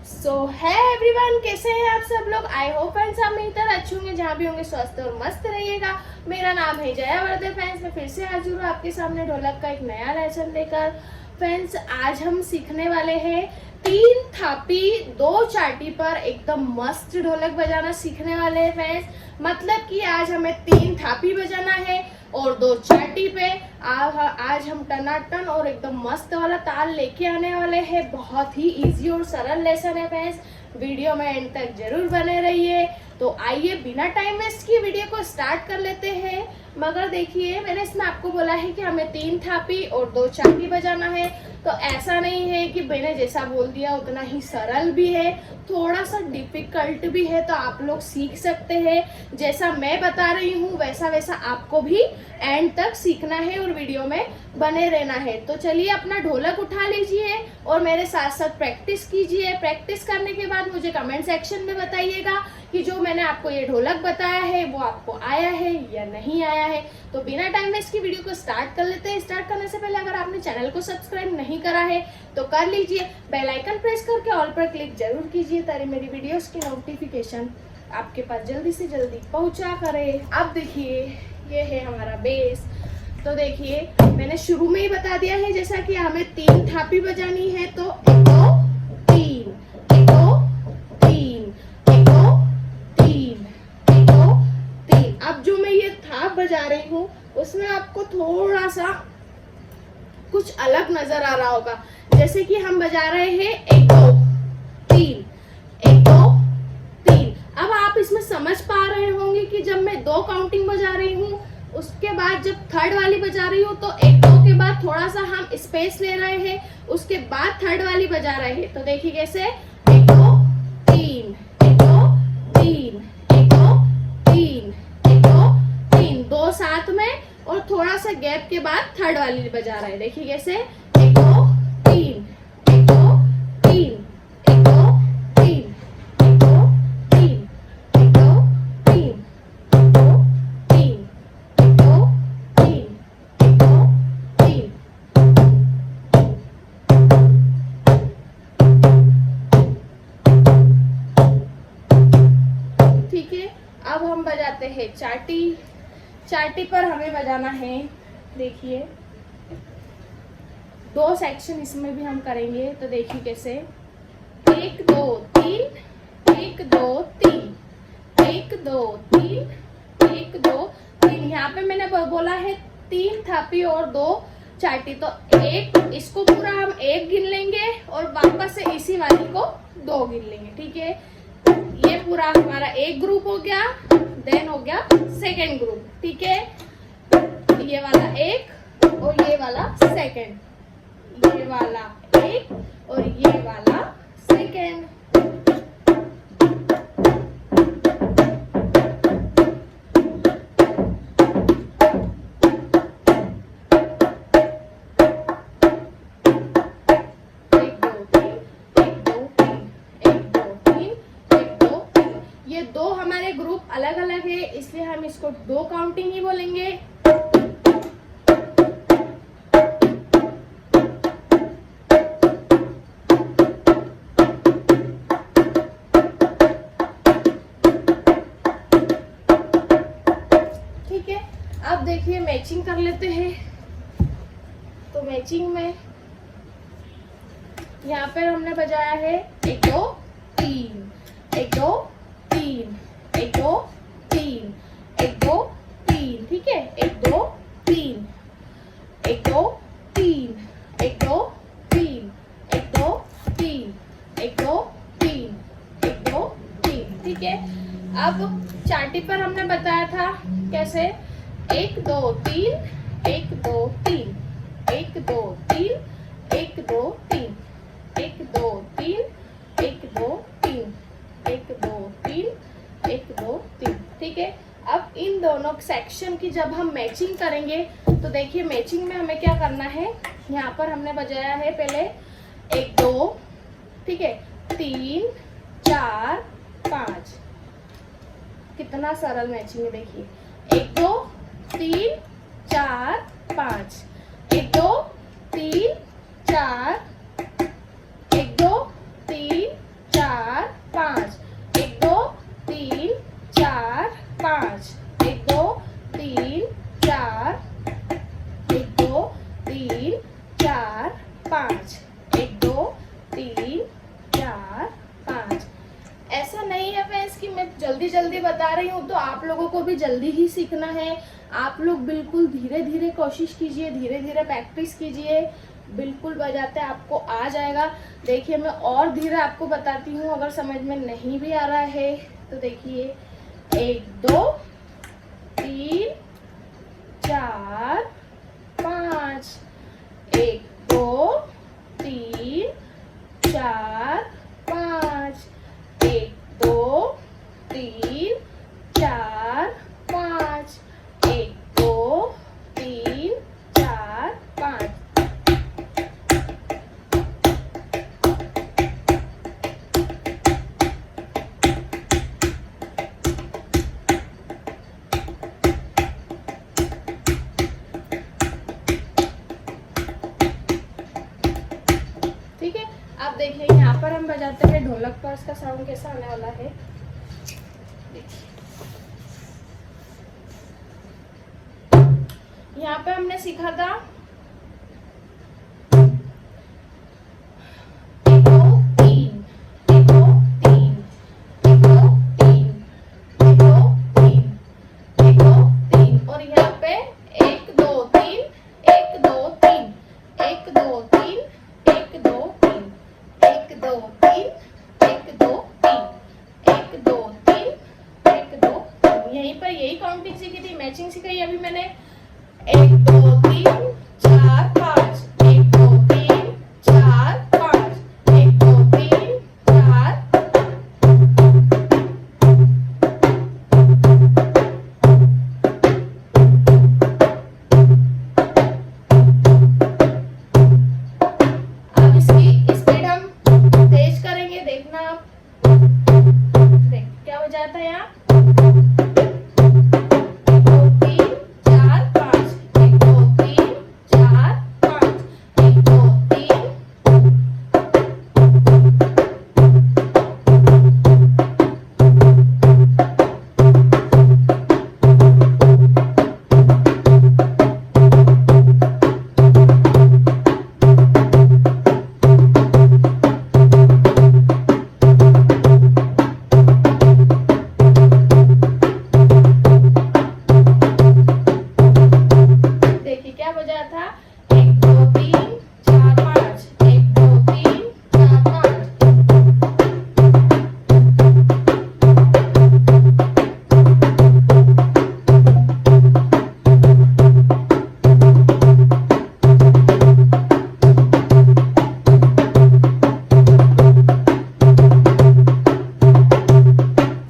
सो है एवरीवन, कैसे हैं आप सब लोग। आई होप फ्रेंड्स आप मेरी तरह अच्छे होंगे, जहाँ भी होंगे स्वस्थ और मस्त रहिएगा। मेरा नाम है जया वर्धन। फ्रेंड्स मैं फिर से हाजिर हूँ आपके सामने ढोलक का एक नया लेसन लेकर। फ्रेंड्स आज हम सीखने वाले हैं 3 थापी 2 चाटी पर एकदम मस्त ढोलक बजाना सीखने वाले हैं फ्रेंड्स। मतलब कि आज हमें 3 थापी बजाना है और 2 चाटी पे आज हम टनाटन और एकदम मस्त वाला ताल लेके आने वाले हैं। बहुत ही इजी और सरल लेसन है फ्रेंड्स, वीडियो में एंड तक जरूर बने रहिए। तो आइए बिना टाइम वेस्ट किए वीडियो को स्टार्ट कर लेते हैं। मगर देखिए मैंने इसमें आपको बोला है कि हमें 3 थापी और 2 चाटी बजाना है, तो ऐसा नहीं है कि मैंने जैसा बोल दिया उतना ही सरल भी है, थोड़ा सा डिफिकल्ट भी है। तो आप लोग सीख सकते हैं, जैसा मैं बता रही हूँ वैसा वैसा आपको भी एंड तक सीखना है और वीडियो में बने रहना है। तो चलिए अपना ढोलक उठा लीजिए और मेरे साथ साथ प्रैक्टिस कीजिए। प्रैक्टिस करने के बाद मुझे कमेंट सेक्शन में बताइएगा कि जो मैंने आपको ये ढोलक बताया है वो आपको आया है या नहीं आया है। तो बिना टाइम वेस्ट की वीडियो को स्टार्ट कर लेते हैं। स्टार्ट करने से पहले अगर आपने चैनल को सब्सक्राइब नहीं करा है तो कर लीजिए, बेल आइकन प्रेस करके ऑल पर क्लिक जरूर कीजिए ताकि मेरी वीडियोस की नोटिफिकेशन आपके पास जल्दी से जल्दी पहुंचा करे। अब देखिए ये है हमारा बेस। तो देखिए मैंने शुरू में ही बता दिया है जैसा कि हमें 3 थापी बजानी है, तो 1 2 3 1 2 3 1 2 3 1 2 3। अब जो मैं ये थाप बजा रही हूँ उसमें आपको थोड़ा सा कुछ अलग नजर आ रहा होगा, जैसे कि हम बजा रहे हैं 1 2 3 1 2 3। अब आप इसमें समझ पा रहे होंगे कि जब मैं 2 काउंटिंग बजा रही हूँ उसके बाद जब थर्ड वाली बजा रही हूँ तो 1 2 के बाद थोड़ा सा हम स्पेस ले रहे हैं, उसके बाद थर्ड वाली बजा रहे हैं। तो देखिए कैसे 1 2 3 1 2 3 1 2 3 1 2 3, 2 साथ में और थोड़ा सा गैप के बाद थर्ड वाली बजा रहे हैं। देखिए कैसे 1 2 3 1 2 3 1 2 3 1 2 3 1 2 3 1 2 3 1 2 3 1 2 3। ठीक है, अब हम बजाते हैं चाटी। चाटी पर हमें बजाना है, देखिए 2 सेक्शन इसमें भी हम करेंगे। तो देखिए कैसे 1 2 3 1 2 3 1 2 3 1 2 3। यहाँ पे मैंने बोला है 3 थापी और 2 चाटी, तो एक इसको पूरा हम 1 गिन लेंगे और वापस से इसी वाली को 2 गिन लेंगे। ठीक है, ये पूरा हमारा एक ग्रुप हो गया, देन हो गया सेकेंड ग्रुप। ठीक है, ये वाला 1 और ये वाला सेकेंड, ये वाला 1 और ये वाला सेकेंड। ये 2 हमारे ग्रुप अलग अलग है, इसलिए हम इसको 2 काउंटिंग ही बोलेंगे। ठीक है, अब देखिए मैचिंग कर लेते हैं। तो मैचिंग में यहाँ पर हमने बजाया है 1 2 3 1 2 3 1 2 3 1 2 3। ठीक है, 1 2 3 1 2 3 1 2 3 1 2 3 1 2 3 1 2 3। ठीक है, अब चाटी पर हमने बताया था कैसे 1 2 3 1 2 3 1 2 3 1 2 3 1 2 3 1 2 3 1 2 3 1 2 3। ठीक है, अब इन दोनों सेक्शन की जब हम मैचिंग करेंगे तो देखिए मैचिंग में हमें क्या करना है। यहाँ पर हमने बजाया है पहले 1 2, ठीक है 3 4 5। कितना सरल मैचिंग है, देखिए 1 2 3 4 5 1 2 3 4 1 2 3 4 जल्दी बता रही हूँ तो आप लोगों को भी जल्दी ही सीखना है। आप लोग बिल्कुल धीरे धीरे कोशिश कीजिए, धीरे धीरे प्रैक्टिस कीजिए, बिल्कुल बजाते आपको आ जाएगा। देखिए मैं और धीरे आपको बताती हूँ, अगर समझ में नहीं भी आ रहा है तो देखिए 1 2 3 4 5, 1 2 3 4 5, 1 2 3 4 5, 1 2 3 4 5। ठीक है, आप देखिए यहाँ पर हम बजाते हैं ढोलक पर, इसका साउंड कैसा आने वाला है देखिए। यहाँ पे हमने सीखा था 1 2 3, 1 2 3, 1 2 3, 1 2 3, 1 2 3, और यहाँ पे 1 2 3, 1 2 3, 1 2 3, 1 2 3, 1 2 3, 1 2 3, 1 2 3, 1 2 3। यहीं पर यही काउंटिंग सीखी थी, मैचिंग सीखी अभी मैंने। 1 2 3 4 5, 1 2 3 4 5, 1 2 3 4। अब इसकी स्पीड हम तेज करेंगे, देखना आप। देख क्या हो जाता है यहाँ 1 2 3 4 5, 1 2 3 4 5, 1 2 3। देखिए क्या बजा था 1 2 3 4 5, 1 2 3 4 5।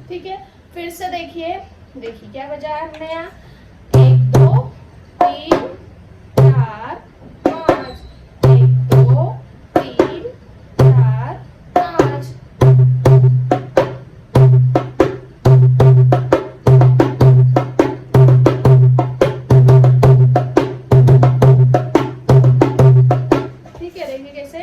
ठीक है, फिर से देखिए, देखिए क्या बजा हमने यहाँ 1 2 3 4 5, 1 2 3 4 5। ठीक है, देखिए कैसे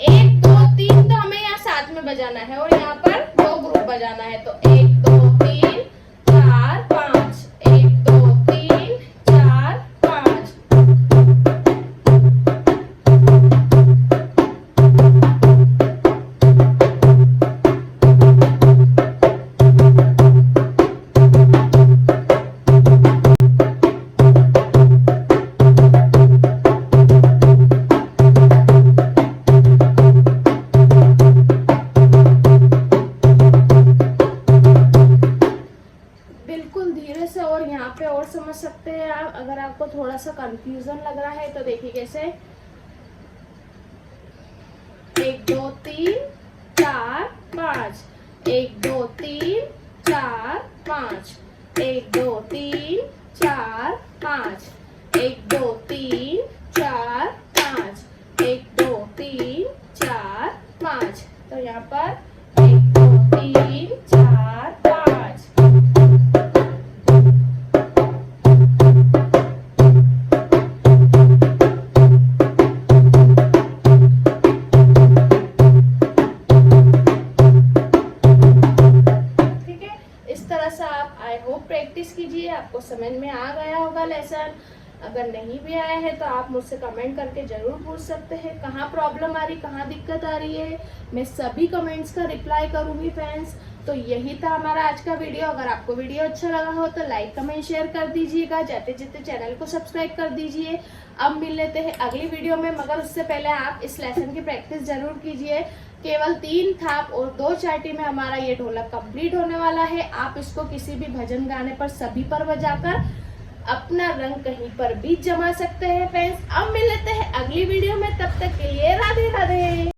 1 2 3 तो हमें यहाँ साथ में बजाना है और यहाँ पर 2 ग्रुप बजाना है। तो 1 2 3 4 5, 1 2 3 4 5। बिल्कुल धीरे से, और यहाँ पे और समझ सकते हैं आप। अगर आपको थोड़ा सा कंफ्यूजन लग रहा है तो देखिए कैसे 1 2 3 4 5, 1 2 3 4 5, 1 2 3 4 5, 1 2 3 4 5, 1 2 3 4 5। तो यहाँ पर 1 2 3 4 5। ठीक है, इस तरह से आप आई होप प्रैक्टिस कीजिए, आपको समझ में आ गया होगा लेसन। अगर नहीं भी आया है तो आप मुझसे कमेंट करके ज़रूर पूछ सकते हैं कहाँ प्रॉब्लम आ रही, कहाँ दिक्कत आ रही है। मैं सभी कमेंट्स का रिप्लाई करूँगी फ्रेंड्स। तो यही था हमारा आज का वीडियो। अगर आपको वीडियो अच्छा लगा हो तो लाइक कमेंट शेयर कर दीजिएगा, जाते जाते चैनल को सब्सक्राइब कर दीजिए। अब मिल लेते हैं अगली वीडियो में, मगर उससे पहले आप इस लेसन की प्रैक्टिस जरूर कीजिए। केवल 3 थाप और 2 चाटी में हमारा ये ढोलक कंप्लीट होने वाला है। आप इसको किसी भी भजन गाने पर सभी पर बजाकर अपना रंग कहीं पर भी जमा सकते हैं फ्रेंड्स। अब मिल लेते हैं अगली वीडियो में, तब तक के लिए राधे राधे।